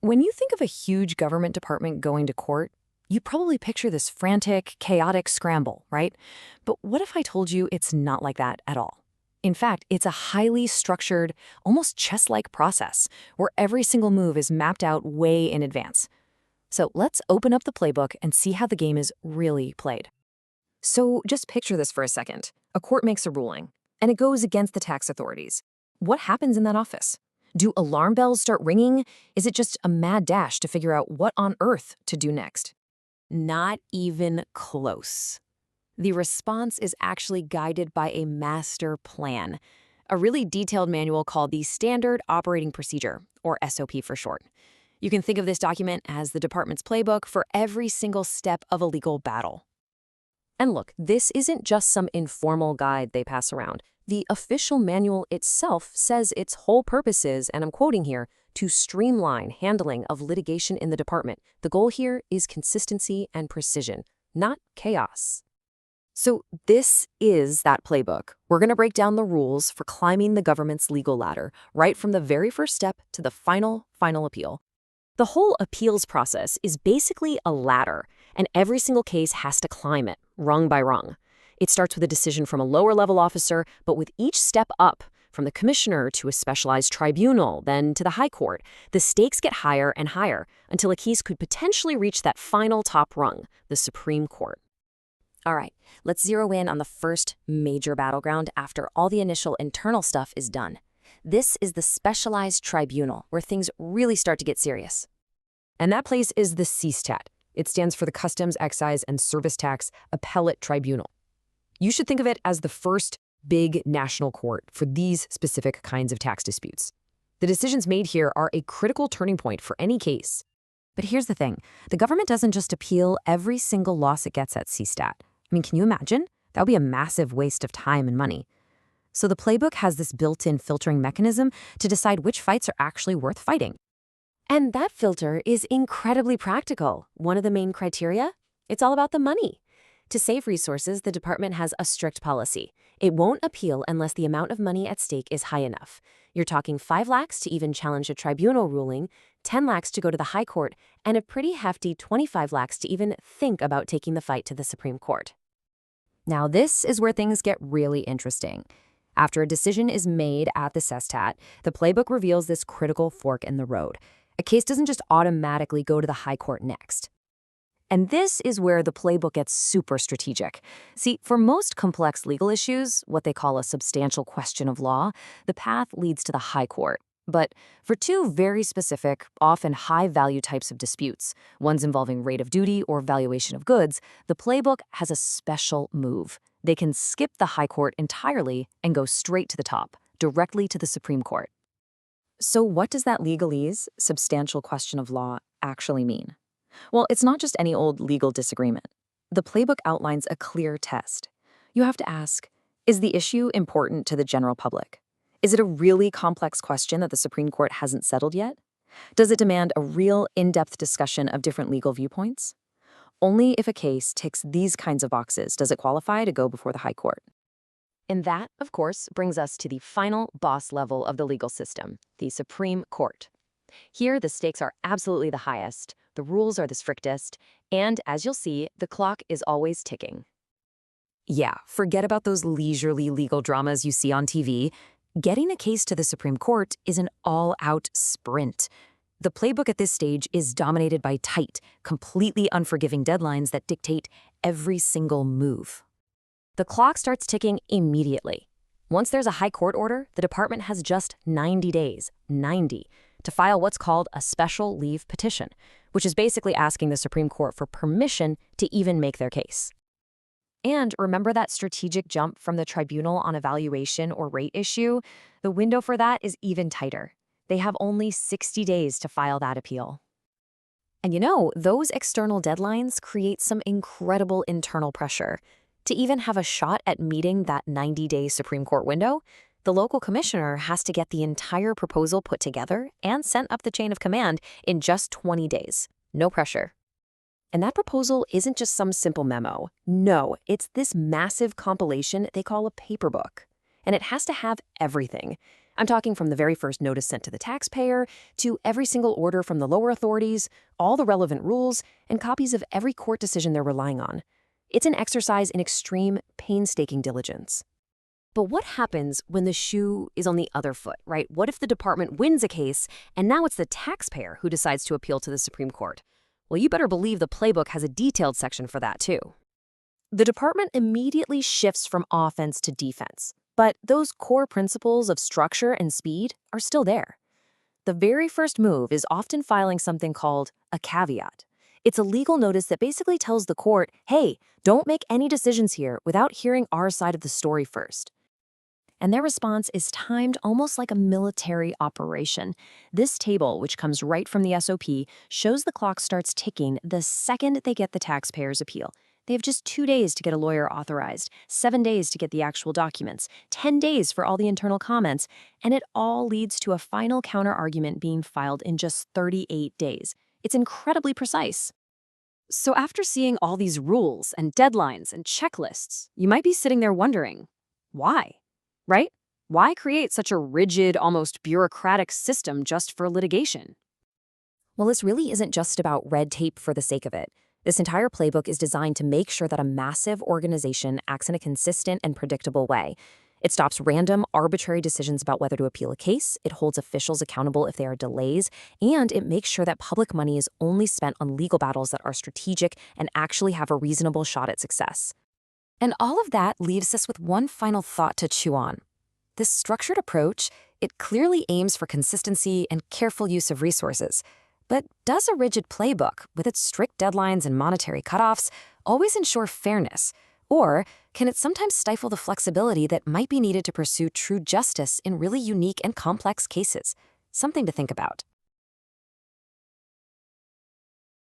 When you think of a huge government department going to court, you probably picture this frantic, chaotic scramble, right? But what if I told you it's not like that at all? In fact, it's a highly structured, almost chess-like process where every single move is mapped out way in advance. So let's open up the playbook and see how the game is really played. So just picture this for a second. A court makes a ruling, and it goes against the tax authorities. What happens in that office? Do alarm bells start ringing? Is it just a mad dash to figure out what on earth to do next? Not even close. The response is actually guided by a master plan, a really detailed manual called the Standard Operating Procedure, or SOP for short. You can think of this document as the department's playbook for every single step of a legal battle. And look, this isn't just some informal guide they pass around. The official manual itself says its whole purpose is, and I'm quoting here, to streamline handling of litigation in the department. The goal here is consistency and precision, not chaos. So this is that playbook. We're going to break down the rules for climbing the government's legal ladder, right from the very first step to the final appeal. The whole appeals process is basically a ladder, and every single case has to climb it, rung by rung. It starts with a decision from a lower-level officer, but with each step up, from the commissioner to a specialized tribunal, then to the high court, the stakes get higher and higher until a case could potentially reach that final top rung, the Supreme Court. All right, let's zero in on the first major battleground after all the initial internal stuff is done. This is the specialized tribunal, where things really start to get serious. And that place is the CESTAT. It stands for the Customs, Excise, and Service Tax Appellate Tribunal. You should think of it as the first big national court for these specific kinds of tax disputes. The decisions made here are a critical turning point for any case. But here's the thing. The government doesn't just appeal every single loss it gets at CESTAT. I mean, can you imagine? That would be a massive waste of time and money. So the playbook has this built-in filtering mechanism to decide which fights are actually worth fighting. And that filter is incredibly practical. One of the main criteria? It's all about the money. To save resources, the department has a strict policy. It won't appeal unless the amount of money at stake is high enough. You're talking 5 lakhs to even challenge a tribunal ruling, 10 lakhs to go to the high court, and a pretty hefty 25 lakhs to even think about taking the fight to the Supreme Court. Now, this is where things get really interesting. After a decision is made at the CESTAT, the playbook reveals this critical fork in the road. A case doesn't just automatically go to the high court next. And this is where the playbook gets super strategic. See, for most complex legal issues, what they call a substantial question of law, the path leads to the high court. But for 2 very specific, often high-value types of disputes, ones involving rate of duty or valuation of goods, the playbook has a special move. They can skip the high court entirely and go straight to the top, directly to the Supreme Court. So what does that legalese, substantial question of law, actually mean? Well, it's not just any old legal disagreement. The playbook outlines a clear test. You have to ask, is the issue important to the general public? Is it a really complex question that the Supreme Court hasn't settled yet? Does it demand a real in-depth discussion of different legal viewpoints? Only if a case ticks these kinds of boxes does it qualify to go before the high court. And that, of course, brings us to the final boss level of the legal system, the Supreme Court. Here, the stakes are absolutely the highest, the rules are the strictest, and as you'll see, the clock is always ticking. Yeah, forget about those leisurely legal dramas you see on TV. Getting a case to the Supreme Court is an all-out sprint. The playbook at this stage is dominated by tight, completely unforgiving deadlines that dictate every single move. The clock starts ticking immediately. Once there's a high court order, the department has just 90 days, 90, to file what's called a Special Leave Petition, which is basically asking the Supreme Court for permission to even make their case. And remember that strategic jump from the tribunal on a valuation or rate issue? The window for that is even tighter. They have only 60 days to file that appeal. And you know, those external deadlines create some incredible internal pressure. To even have a shot at meeting that 90-day Supreme Court window, the local commissioner has to get the entire proposal put together and sent up the chain of command in just 20 days. No pressure. And that proposal isn't just some simple memo. No, it's this massive compilation they call a paper book. And it has to have everything. I'm talking from the very first notice sent to the taxpayer, to every single order from the lower authorities, all the relevant rules, and copies of every court decision they're relying on. It's an exercise in extreme, painstaking diligence. But what happens when the shoe is on the other foot, right? What if the department wins a case, and now it's the taxpayer who decides to appeal to the Supreme Court? Well, you better believe the playbook has a detailed section for that, too. The department immediately shifts from offense to defense, but those core principles of structure and speed are still there. The very first move is often filing something called a caveat. It's a legal notice that basically tells the court, hey, don't make any decisions here without hearing our side of the story first. And their response is timed almost like a military operation. This table, which comes right from the SOP, shows the clock starts ticking the second they get the taxpayer's appeal. They have just 2 days to get a lawyer authorized, 7 days to get the actual documents, 10 days for all the internal comments, and it all leads to a final counter-argument being filed in just 38 days. It's incredibly precise. So after seeing all these rules and deadlines and checklists, you might be sitting there wondering, why? Right? Why create such a rigid, almost bureaucratic system just for litigation? Well, this really isn't just about red tape for the sake of it. This entire playbook is designed to make sure that a massive organization acts in a consistent and predictable way. It stops random, arbitrary decisions about whether to appeal a case, it holds officials accountable if there are delays, and it makes sure that public money is only spent on legal battles that are strategic and actually have a reasonable shot at success. And all of that leaves us with one final thought to chew on. This structured approach, it clearly aims for consistency and careful use of resources. But does a rigid playbook, with its strict deadlines and monetary cutoffs, always ensure fairness? Or can it sometimes stifle the flexibility that might be needed to pursue true justice in really unique and complex cases? Something to think about.